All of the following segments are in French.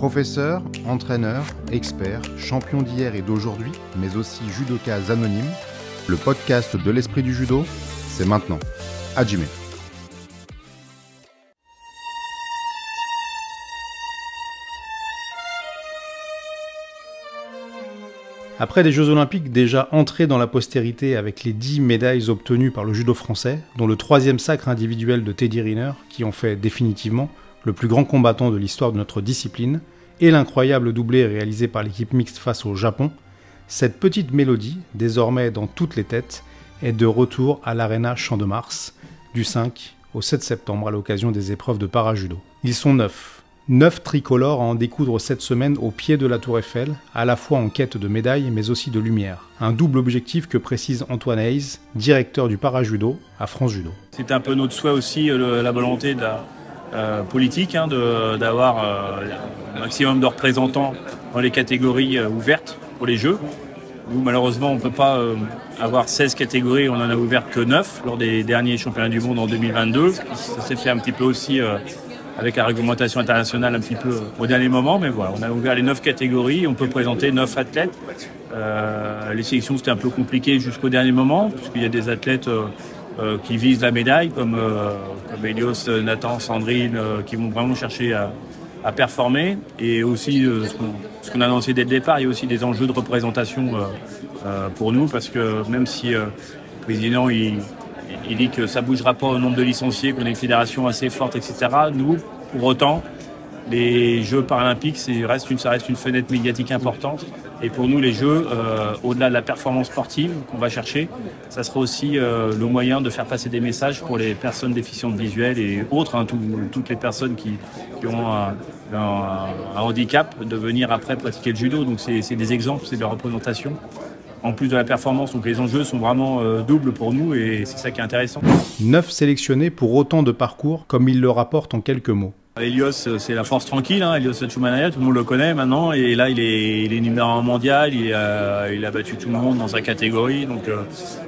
Professeur, entraîneur, expert, champion d'hier et d'aujourd'hui, mais aussi judoka anonyme, le podcast de l'esprit du judo, c'est maintenant. Hajime. Après des Jeux Olympiques déjà entrés dans la postérité avec les 10 médailles obtenues par le judo français, dont le 3e sacre individuel de Teddy Riner, qui en fait définitivement le plus grand combattant de l'histoire de notre discipline, et l'incroyable doublé réalisé par l'équipe mixte face au Japon, cette petite mélodie, désormais dans toutes les têtes, est de retour à l'Arena Champ de Mars, du 5 au 7 septembre à l'occasion des épreuves de parajudo. Ils sont 9 tricolores à en découdre cette semaine au pied de la Tour Eiffel, à la fois en quête de médailles mais aussi de lumière. Un double objectif que précise Antoine Hayes, directeur du parajudo à France Judo. C'est un peu notre souhait aussi, la volonté de la politique, d'avoir un maximum de représentants dans les catégories ouvertes pour les Jeux. Où malheureusement on ne peut pas avoir 16 catégories, on en a ouvert que 9 lors des derniers championnats du monde en 2022. Ça s'est fait un petit peu aussi avec la réglementation internationale un petit peu au dernier moment, mais voilà, on a ouvert les 9 catégories, on peut présenter 9 athlètes. Les sélections c'était un peu compliqué jusqu'au dernier moment, puisqu'il y a des athlètes qui visent la médaille, comme Elios, Nathan, Sandrine, qui vont vraiment chercher à performer. Et aussi, ce qu'on a annoncé dès le départ, il y a aussi des enjeux de représentation pour nous, parce que même si le président il dit que ça ne bougera pas au nombre de licenciés, qu'on a une fédération assez forte, etc., nous, pour autant, les Jeux paralympiques, ça reste une fenêtre médiatique importante. Et pour nous, les Jeux, au-delà de la performance sportive qu'on va chercher, ça sera aussi le moyen de faire passer des messages pour les personnes déficientes visuelles et autres, toutes les personnes qui ont un handicap, de venir après pratiquer le judo. Donc c'est des exemples, c'est de la représentation. En plus de la performance, donc les enjeux sont vraiment doubles pour nous et c'est ça qui est intéressant. 9 sélectionnés pour autant de parcours, comme il le rapporte en quelques mots. Elios, c'est la force tranquille, Elios Tchoumanaya, tout le monde le connaît maintenant, et là il est numéro 1 mondial, il a battu tout le monde dans sa catégorie, donc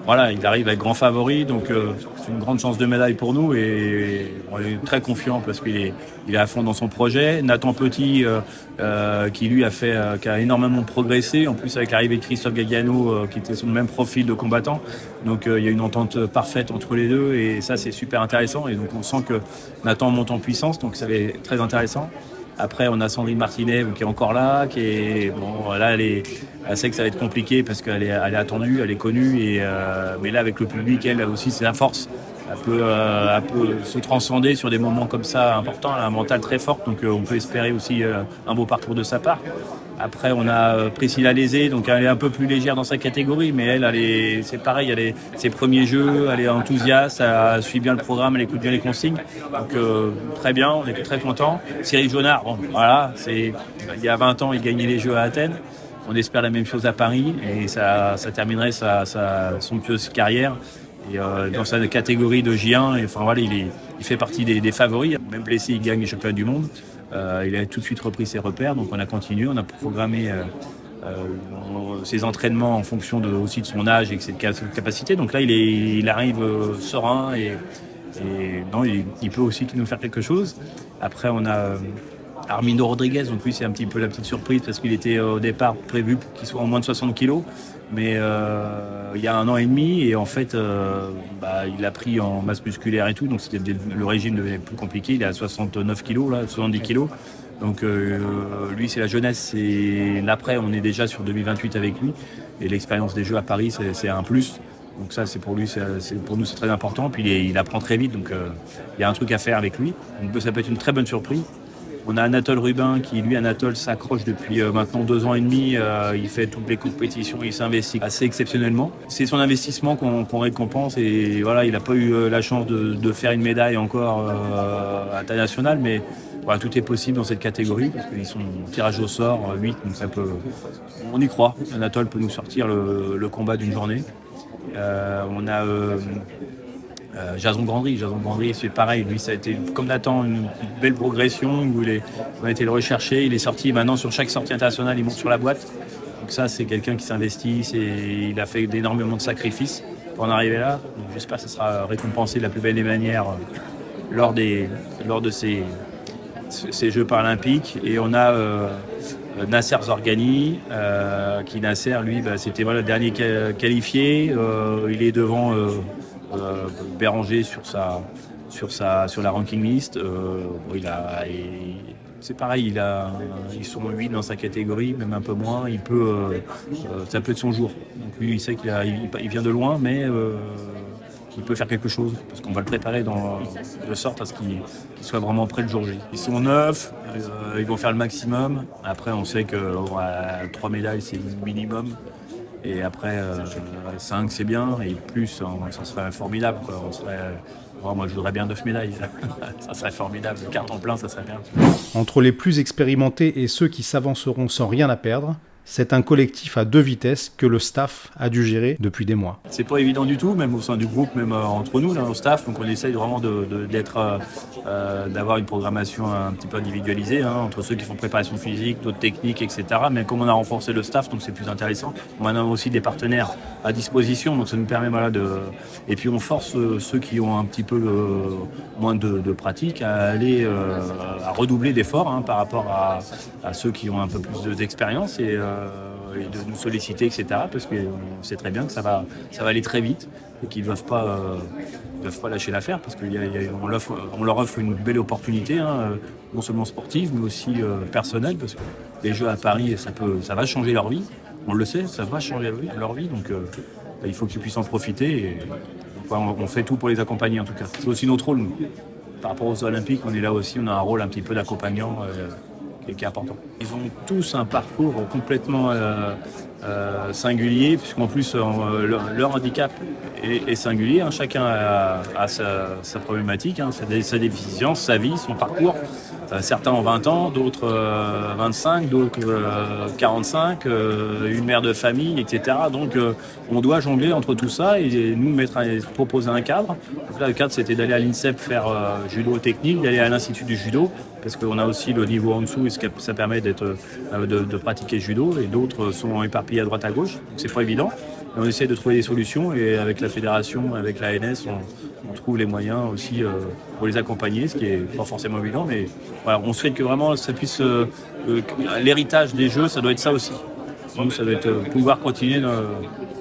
voilà, il arrive avec grand favori, donc c'est une grande chance de médaille pour nous et on est très confiant parce qu'il est à fond dans son projet. Nathan Petit, qui lui qui a énormément progressé, en plus avec l'arrivée de Christophe Gagliano, qui était sur le même profil de combattant, donc il y a une entente parfaite entre les deux et ça c'est super intéressant, et donc on sent que Nathan monte en puissance, donc ça va être très intéressant. Après, on a Sandrine Martinet qui est encore là, là, elle sait que ça va être compliqué parce qu'elle est attendue, elle est connue, mais là, avec le public, elle aussi, c'est la force. Elle peut se transcender sur des moments comme ça importants, elle a un mental très fort, donc on peut espérer aussi un beau parcours de sa part. Après, on a Priscilla Lézé, donc elle est un peu plus légère dans sa catégorie, mais c'est pareil, elle est ses premiers jeux, elle est enthousiaste, elle suit bien le programme, elle écoute bien les consignes, donc très bien, on est très contents. Cyril Jonard, il y a 20 ans, il gagnait les Jeux à Athènes. On espère la même chose à Paris et ça terminerait son somptueuse carrière. Et dans sa catégorie de J1, il fait partie des favoris. Même blessé, il gagne les championnats du monde. Il a tout de suite repris ses repères, donc on a continué, on a programmé ses entraînements en fonction aussi de son âge et de ses capacités. Donc là, il arrive serein et il peut aussi nous faire quelque chose. Après, on a Armindo Rodriguez, donc lui c'est un petit peu la petite surprise parce qu'il était au départ prévu qu'il soit en moins de 60 kg, mais il y a 1 an et demi et en fait il a pris en masse musculaire et tout, donc le régime devenait plus compliqué. Il est à 69 kg, là, 70 kg, donc lui c'est la jeunesse et l'après on est déjà sur 2028 avec lui et l'expérience des Jeux à Paris c'est un plus. Donc ça, pour nous, c'est très important. Puis il apprend très vite, donc il y a un truc à faire avec lui. Donc ça peut être une très bonne surprise. On a Anatole Rubin qui, lui, s'accroche depuis maintenant 2 ans et demi. Il fait toutes les compétitions, il s'investit assez exceptionnellement. C'est son investissement qu'on récompense et voilà, il n'a pas eu la chance de faire une médaille encore internationale, mais voilà, tout est possible dans cette catégorie parce qu'ils sont tirage au sort 8, donc on y croit. Anatole peut nous sortir le combat d'une journée. On a Jason Grandry, c'est pareil, lui ça a été comme Nathan une belle progression où on a été le rechercher, il est sorti, maintenant sur chaque sortie internationale il monte sur la boîte, donc ça c'est quelqu'un qui s'investit, il a fait énormément de sacrifices pour en arriver là, donc j'espère que ça sera récompensé de la plus belle des manières lors de ces ces Jeux paralympiques. Et on a Nasser Zorgani, qui Nasser, lui, c'était le dernier qualifié. Il est devant Béranger sur la ranking list. C'est pareil, ils sont 8 dans sa catégorie, même un peu moins. Ça peut être son jour. Donc lui, il sait qu'il vient de loin, mais il peut faire quelque chose, parce qu'on va le préparer de sorte à ce qu'il soit vraiment prêt le jour J. Ils sont 9, ils vont faire le maximum. Après, on sait que 3 médailles, c'est le minimum. Et après, 5, c'est bien. Et plus, ça serait formidable, quoi. Moi, je voudrais bien 9 médailles. Ça serait formidable. Le carton plein, ça serait bien. Entre les plus expérimentés et ceux qui s'avanceront sans rien à perdre, c'est un collectif à 2 vitesses que le staff a dû gérer depuis des mois. C'est pas évident du tout, même au sein du groupe, même entre nous, là, au staff. Donc on essaye vraiment d'avoir une programmation un petit peu individualisée, hein, entre ceux qui font préparation physique, d'autres techniques, etc. Mais comme on a renforcé le staff, donc c'est plus intéressant. On a aussi des partenaires à disposition, donc ça nous permet Et puis on force ceux qui ont un petit peu moins de pratique à aller à redoubler d'efforts, hein, par rapport à ceux qui ont un peu plus d'expérience et de nous solliciter, etc. Parce qu'on sait très bien que ça va aller très vite et qu'ils ne doivent pas lâcher l'affaire, parce qu'on leur offre une belle opportunité, hein, non seulement sportive, mais aussi personnelle, parce que les Jeux à Paris, ça va changer leur vie. On le sait, ça va changer leur vie, donc il faut qu'ils puissent en profiter. Et, on fait tout pour les accompagner, en tout cas. C'est aussi notre rôle, nous. Par rapport aux Olympiques, on est là aussi, on a un rôle un petit peu d'accompagnant qui est important. Ils ont tous un parcours complètement singulier, puisqu'en plus leur handicap est singulier, hein. Chacun a sa problématique, hein, sa déficience, sa vie, son parcours. Certains ont 20 ans, d'autres 25, d'autres 45, une mère de famille, etc. Donc on doit jongler entre tout ça et nous proposer un cadre. Donc là, le cadre, c'était d'aller à l'INSEP faire judo technique, d'aller à l'Institut du judo, parce qu'on a aussi le niveau en dessous et ça permet de pratiquer le judo, et d'autres sont éparpillés à droite à gauche, donc c'est pas évident. Et on essaie de trouver des solutions, et avec la fédération, avec l'ANS, on trouve les moyens aussi pour les accompagner, ce qui est pas forcément évident, mais voilà, on souhaite que vraiment ça puisse l'héritage des Jeux, ça doit être ça aussi. Donc ça doit être pouvoir continuer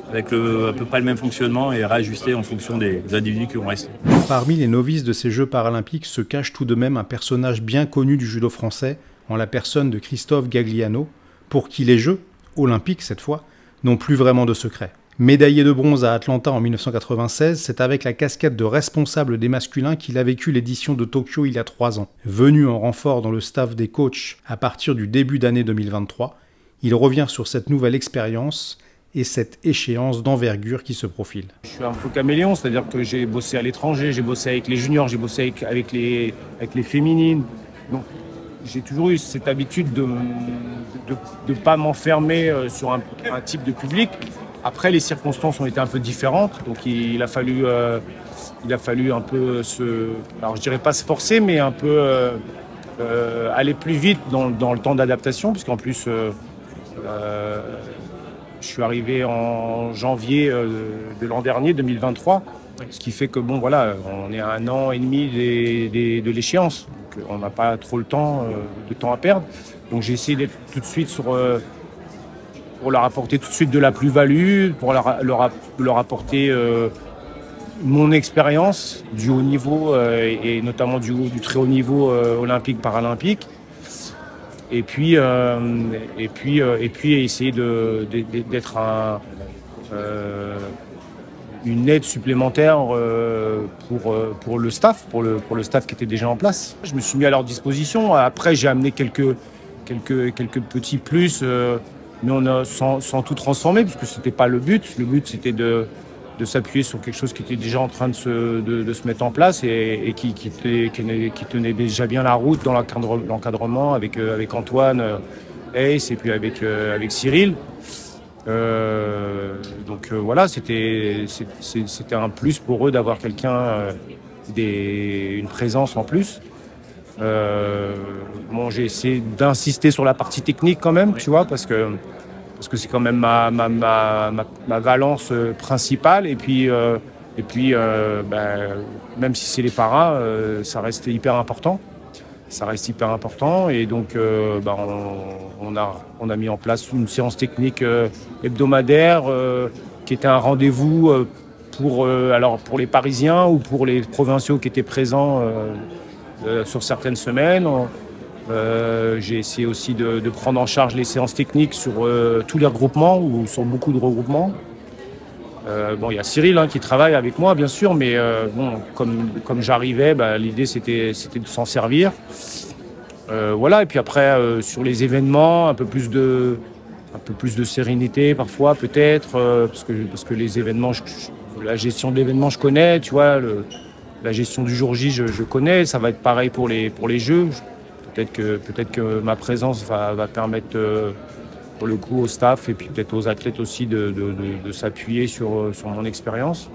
avec à peu près le même fonctionnement et réajuster en fonction des individus qui vont rester. Parmi les novices de ces Jeux paralympiques se cache tout de même un personnage bien connu du judo français, en la personne de Christophe Gagliano, pour qui les Jeux, olympiques cette fois, n'ont plus vraiment de secret. Médaillé de bronze à Atlanta en 1996, c'est avec la casquette de responsable des masculins qu'il a vécu l'édition de Tokyo il y a 3 ans. Venu en renfort dans le staff des coachs à partir du début d'année 2023, il revient sur cette nouvelle expérience et cette échéance d'envergure qui se profile. Je suis un peu caméléon, c'est-à-dire que j'ai bossé à l'étranger, j'ai bossé avec les juniors, j'ai bossé avec les féminines. Donc j'ai toujours eu cette habitude de ne pas m'enfermer sur un type de public. Après, les circonstances ont été un peu différentes, donc il a fallu un peu alors je dirais pas se forcer, mais un peu aller plus vite dans le temps d'adaptation, puisqu'en plus je suis arrivé en janvier de l'an dernier, 2023, ce qui fait que bon voilà, on est à 1 an et demi de l'échéance, donc on n'a pas trop de temps à perdre. Donc j'ai essayé d'être tout de suite pour leur apporter tout de suite de la plus-value, pour leur apporter mon expérience du haut niveau et notamment du très haut niveau olympique, paralympique. Et puis essayer d'être une aide supplémentaire pour le staff, pour le staff qui était déjà en place. Je me suis mis à leur disposition. Après, j'ai amené quelques petits plus, mais sans tout transformer, parce que c'était pas le but. Le but, c'était de s'appuyer sur quelque chose qui était déjà en train de se mettre en place et qui tenait déjà bien la route dans l'encadrement avec Antoine, Ace et puis avec Cyril. Donc voilà, c'était un plus pour eux d'avoir quelqu'un, une présence en plus. Bon, j'ai essayé d'insister sur la partie technique quand même, tu vois, parce que c'est quand même ma valence principale. Et puis même si c'est les paras, ça reste hyper important. Ça reste hyper important. Et donc, on a mis en place une séance technique hebdomadaire qui était un rendez-vous pour les Parisiens ou pour les provinciaux qui étaient présents sur certaines semaines. J'ai essayé aussi de prendre en charge les séances techniques sur tous les regroupements ou sur beaucoup de regroupements. Il y a Cyril qui travaille avec moi, bien sûr, mais comme j'arrivais, l'idée c'était de s'en servir. Et puis après, sur les événements, un peu plus de sérénité parfois, peut-être, parce que les événements, la gestion de l'événement, je connais, tu vois, la gestion du jour J, je connais. Ça va être pareil pour les jeux. Peut-être que ma présence va permettre pour le coup au staff et puis peut-être aux athlètes aussi de s'appuyer sur mon expérience.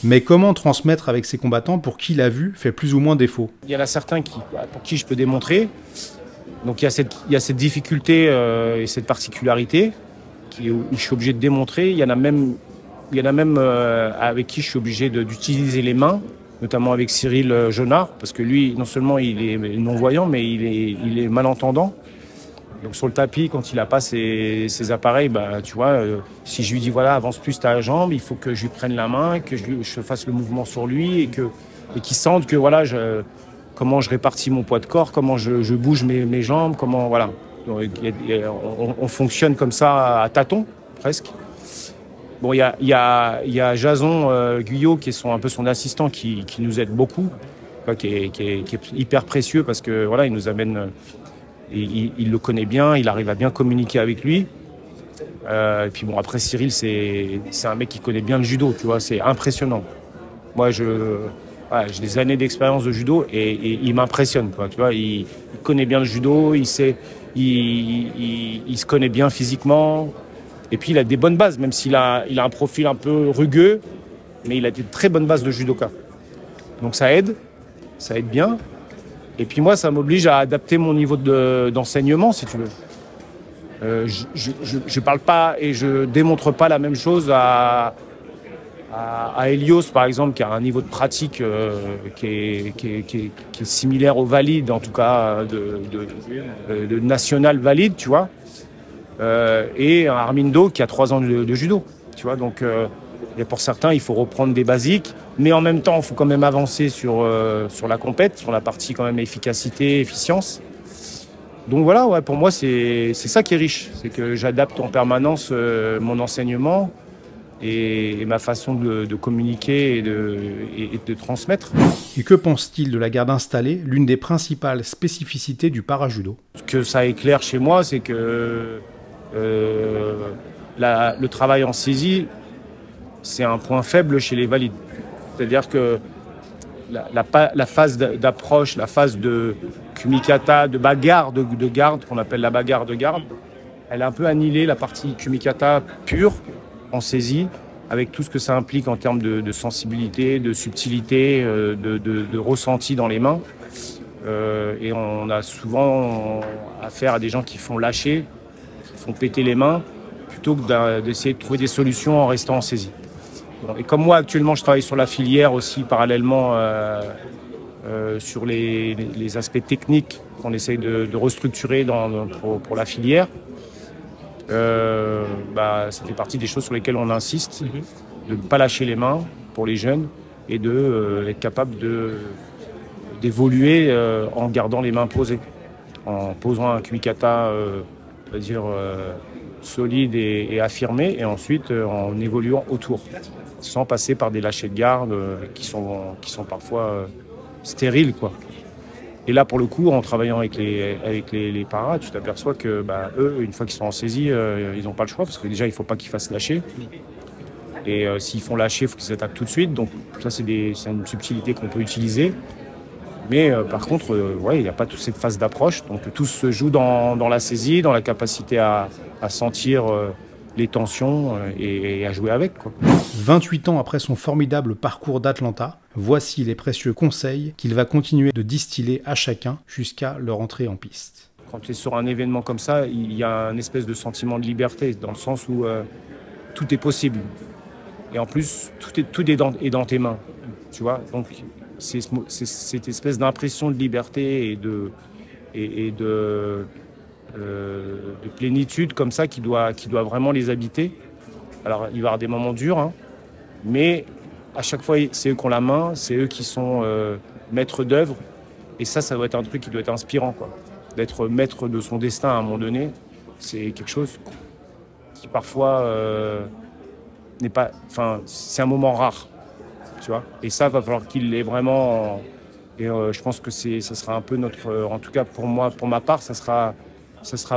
Mais comment transmettre avec ces combattants pour qui la vue fait plus ou moins défaut? Il y en a certains pour qui je peux démontrer. Donc il y a cette difficulté et cette particularité où je suis obligé de démontrer. Il y en a même avec qui je suis obligé d'utiliser les mains, notamment avec Cyril Jonard, parce que lui, non seulement il est non-voyant, mais il est malentendant. Donc sur le tapis, quand il n'a pas ses appareils, tu vois, si je lui dis voilà, avance plus ta jambe, il faut que je lui prenne la main, que je fasse le mouvement sur lui et qu'il sente que voilà, comment je répartis mon poids de corps, comment je bouge mes jambes, comment voilà. Donc, on fonctionne comme ça à tâtons presque. Bon, il y a Jason Guyot qui est un peu son assistant qui nous aide beaucoup, qui est hyper précieux parce que voilà, il nous amène. Il le connaît bien, il arrive à bien communiquer avec lui. Et puis bon, après Cyril, c'est un mec qui connaît bien le judo, tu vois, c'est impressionnant. Moi, j'ai des années d'expérience de judo et il m'impressionne, quoi. Tu vois, il connaît bien le judo, il se connaît bien physiquement. Et puis il a des bonnes bases, même s'il a un profil un peu rugueux, mais il a des très bonnes bases de judoka. Donc ça aide bien. Et puis moi, ça m'oblige à adapter mon niveau d'enseignement, si tu veux. Je parle pas et je démontre pas la même chose à Elios, par exemple, qui a un niveau de pratique qui est similaire au valide, en tout cas de national valide, tu vois. Et un Armindo qui a 3 ans de judo, tu vois. Donc, et pour certains, il faut reprendre des basiques, mais en même temps, il faut quand même avancer sur la compète, sur la partie quand même efficacité, efficience. Donc voilà, ouais, pour moi, c'est ça qui est riche. C'est que j'adapte en permanence mon enseignement et ma façon de communiquer et de transmettre. Et que pense-t-il de la garde installée, l'une des principales spécificités du parajudo? Ce que ça éclaire chez moi, c'est que le travail en saisie, c'est un point faible chez les valides. C'est-à-dire que la phase d'approche, la phase de kumikata, de bagarre de garde, qu'on appelle la bagarre de garde, elle a un peu annihilé la partie kumikata pure en saisie, avec tout ce que ça implique en termes de sensibilité, de subtilité, de ressenti dans les mains. Et on a souvent affaire à des gens qui font lâcher, qui font péter les mains, plutôt que d'essayer de trouver des solutions en restant en saisie. Et comme moi, actuellement, je travaille sur la filière aussi, parallèlement sur les aspects techniques qu'on essaye de restructurer pour la filière. Ça fait partie des choses sur lesquelles on insiste, de ne pas lâcher les mains pour les jeunes et d'être capable d'évoluer en gardant les mains posées, en posant un kumikata solide et affirmé, et ensuite en évoluant autour, sans passer par des lâchers de garde qui sont parfois stériles, quoi. Et là, pour le coup, en travaillant avec les paras, tu t'aperçois que eux, une fois qu'ils sont en saisie, ils n'ont pas le choix, parce que déjà, il ne faut pas qu'ils fassent lâcher. Et s'ils font lâcher, il faut qu'ils attaquent tout de suite. Donc ça, c'est une subtilité qu'on peut utiliser. Mais par contre, il n'y a pas toute cette phase d'approche. Donc tout se joue dans la saisie, dans la capacité à sentir les tensions et à jouer avec, quoi. 28 ans après son formidable parcours d'Atlanta, voici les précieux conseils qu'il va continuer de distiller à chacun jusqu'à leur entrée en piste. Quand tu es sur un événement comme ça, il y a un espèce de sentiment de liberté, dans le sens où tout est possible. Et en plus, tout est dans tes mains, tu vois. Donc c'est cette espèce d'impression de liberté et de plénitude comme ça qui doit vraiment les habiter. Alors, il va y avoir des moments durs, hein, mais à chaque fois, c'est eux qui ont la main, c'est eux qui sont maîtres d'œuvre. Et ça doit être un truc qui doit être inspirant, quoi. D'être maître de son destin à un moment donné, c'est quelque chose qui parfois n'est pas... Enfin, c'est un moment rare, tu vois. Et ça, va falloir qu'il l'ait vraiment... Et je pense que ça sera un peu notre... en tout cas, pour moi, pour ma part, ça sera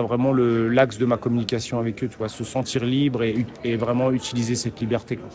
vraiment l'axe de ma communication avec eux, tu vois. Se sentir libre et vraiment utiliser cette liberté, quoi.